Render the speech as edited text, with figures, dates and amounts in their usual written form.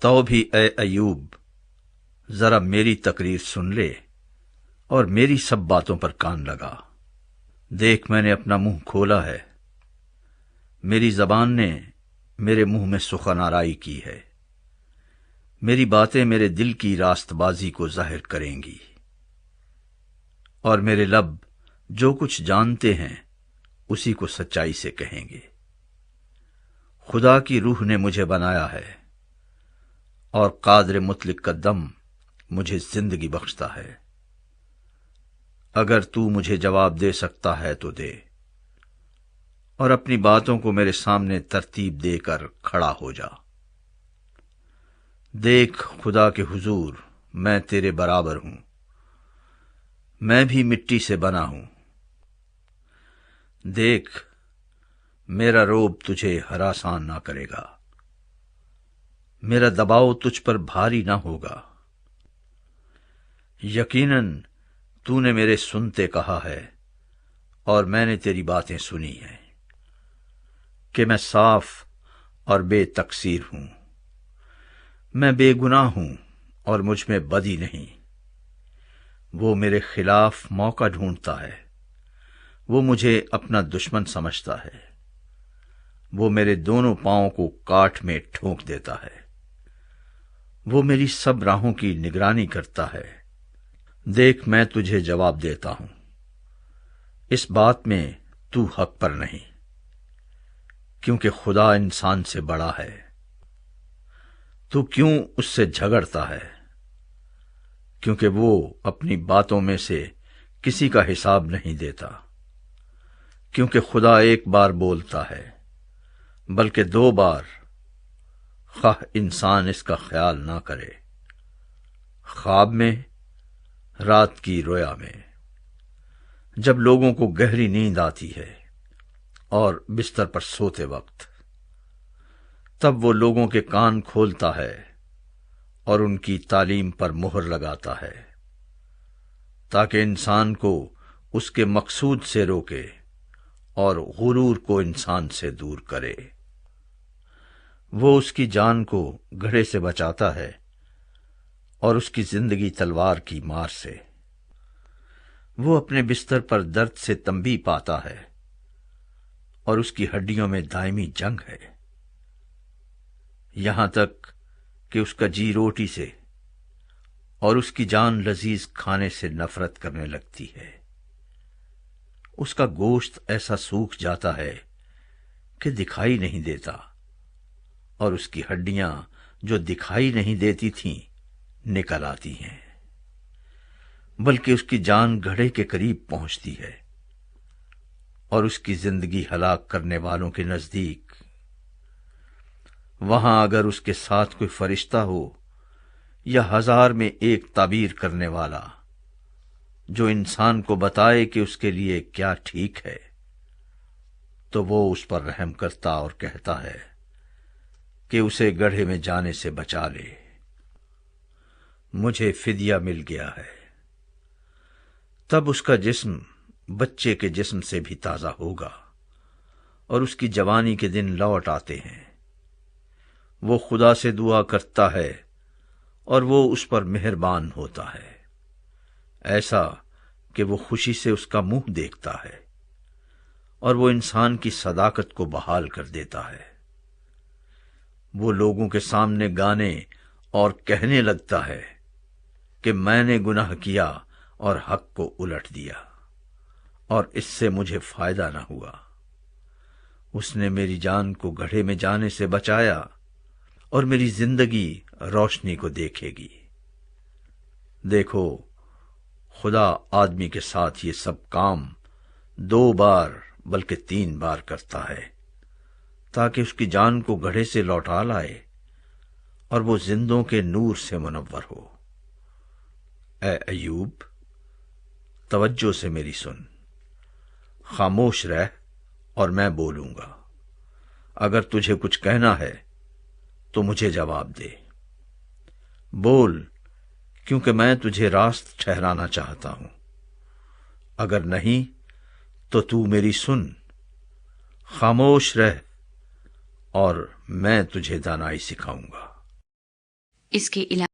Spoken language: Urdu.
تو بھی اے ایوب ذرا میری تقریر سن لے اور میری سب باتوں پر کان لگا۔ دیکھ میں نے اپنا منہ کھولا ہے، میری زبان نے میرے منہ میں سخن آرائی کی ہے، میری باتیں میرے دل کی راست بازی کو ظاہر کریں گی، اور میرے لب جو کچھ جانتے ہیں اسی کو سچائی سے کہیں گے۔ خدا کی روح نے مجھے بنایا ہے اور قادر مطلق کا دم مجھے زندگی بخشتا ہے۔ اگر تو مجھے جواب دے سکتا ہے تو دے، اور اپنی باتوں کو میرے سامنے ترتیب دے کر کھڑا ہو جا۔ دیکھ خدا کے حضور میں تیرے برابر ہوں، میں بھی مٹی سے بنا ہوں۔ دیکھ میرا روب تجھے ہراساں نہ کرے گا، میرا دباؤ تجھ پر بھاری نہ ہوگا۔ یقیناً تو نے میرے سنتے کہا ہے اور میں نے تیری باتیں سنی ہیں کہ میں صاف اور بے تقصیر ہوں، میں بے گناہ ہوں اور مجھ میں بدی نہیں۔ وہ میرے خلاف موقع ڈھونڈتا ہے، وہ مجھے اپنا دشمن سمجھتا ہے، وہ میرے دونوں پاؤں کو کاٹ میں ٹھونک دیتا ہے، وہ میری سب راہوں کی نگرانی کرتا ہے۔ دیکھ میں تجھے جواب دیتا ہوں، اس بات میں تو حق پر نہیں، کیونکہ خدا انسان سے بڑا ہے۔ تو کیوں اس سے جھگڑتا ہے؟ کیونکہ وہ اپنی باتوں میں سے کسی کا حساب نہیں دیتا۔ کیونکہ خدا ایک بار بولتا ہے بلکہ 2 بار، خواہ انسان اس کا خیال نہ کرے، خواب میں، رات کی رویا میں، جب لوگوں کو گہری نیند آتی ہے اور بستر پر سوتے وقت، تب وہ لوگوں کے کان کھولتا ہے اور ان کی تعلیم پر مہر لگاتا ہے، تاکہ انسان کو اس کے مقصود سے روکے اور غرور کو انسان سے دور کرے۔ وہ اس کی جان کو گڑھے سے بچاتا ہے اور اس کی زندگی تلوار کی مار سے۔ وہ اپنے بستر پر درد سے تنبیہ پاتا ہے اور اس کی ہڈیوں میں دائمی جنگ ہے، یہاں تک کہ اس کا جی روٹی سے اور اس کی جان لذیذ کھانے سے نفرت کرنے لگتی ہے۔ اس کا گوشت ایسا سوکھ جاتا ہے کہ دکھائی نہیں دیتا، اور اس کی ہڈیاں جو دکھائی نہیں دیتی تھیں نکل آتی ہیں، بلکہ اس کی جان گڑھے کے قریب پہنچتی ہے اور اس کی زندگی ہلاک کرنے والوں کے نزدیک۔ وہاں اگر اس کے ساتھ کوئی فرشتہ ہو یا 1000 میں 1 تعبیر کرنے والا جو انسان کو بتائے کہ اس کے لیے کیا ٹھیک ہے، تو وہ اس پر رحم کرتا اور کہتا ہے کہ اسے گڑھے میں جانے سے بچا لے۔ مجھے فدیہ مل گیا ہے، تب اس کا جسم بچے کے جسم سے بھی تازہ ہوگا اور اس کی جوانی کے دن لوٹ آتے ہیں۔ وہ خدا سے دعا کرتا ہے اور وہ اس پر مہربان ہوتا ہے، ایسا کہ وہ خوشی سے اس کا منہ دیکھتا ہے اور وہ انسان کی صداقت کو بحال کر دیتا ہے۔ وہ لوگوں کے سامنے گانے اور کہنے لگتا ہے کہ میں نے گناہ کیا اور حق کو الٹ دیا، اور اس سے مجھے فائدہ نہ ہوا۔ اس نے میری جان کو گڑھے میں جانے سے بچایا اور میری زندگی روشنی کو دیکھے گی۔ دیکھو خدا آدمی کے ساتھ یہ سب کام 2 بار بلکہ 3 بار کرتا ہے، تاکہ اس کی جان کو گڑھے سے لوٹا لائے اور وہ زندوں کے نور سے منور ہو۔ اے ایوب توجہ سے میری سن، خاموش رہ اور میں بولوں گا۔ اگر تجھے کچھ کہنا ہے تو مجھے جواب دے، بول، کیونکہ میں تجھے راست ٹھہرانا چاہتا ہوں۔ اگر نہیں تو تو میری سن، خاموش رہ اور میں تجھے دانائی سکھاؤں گا۔ اس کے علاوہ